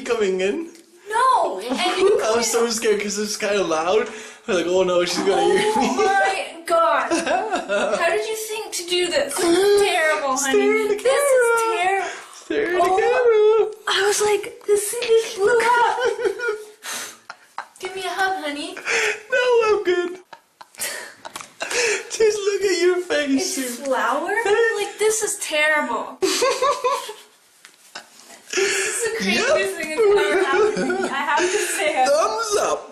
coming in. No! And you I was so scared because it's kind of loud. I was like, oh no, she's gonna hear me. Oh my god! How did you think to do this? This is terrible, honey. This is terrible. Stare at the camera. I was like, this thing just blew up. Give me a hug, honey. No, I'm good. Just look at your face. It's flour? Like, this is terrible. This is the craziest thing that's ever happened to me. I have to say it. Thumbs up.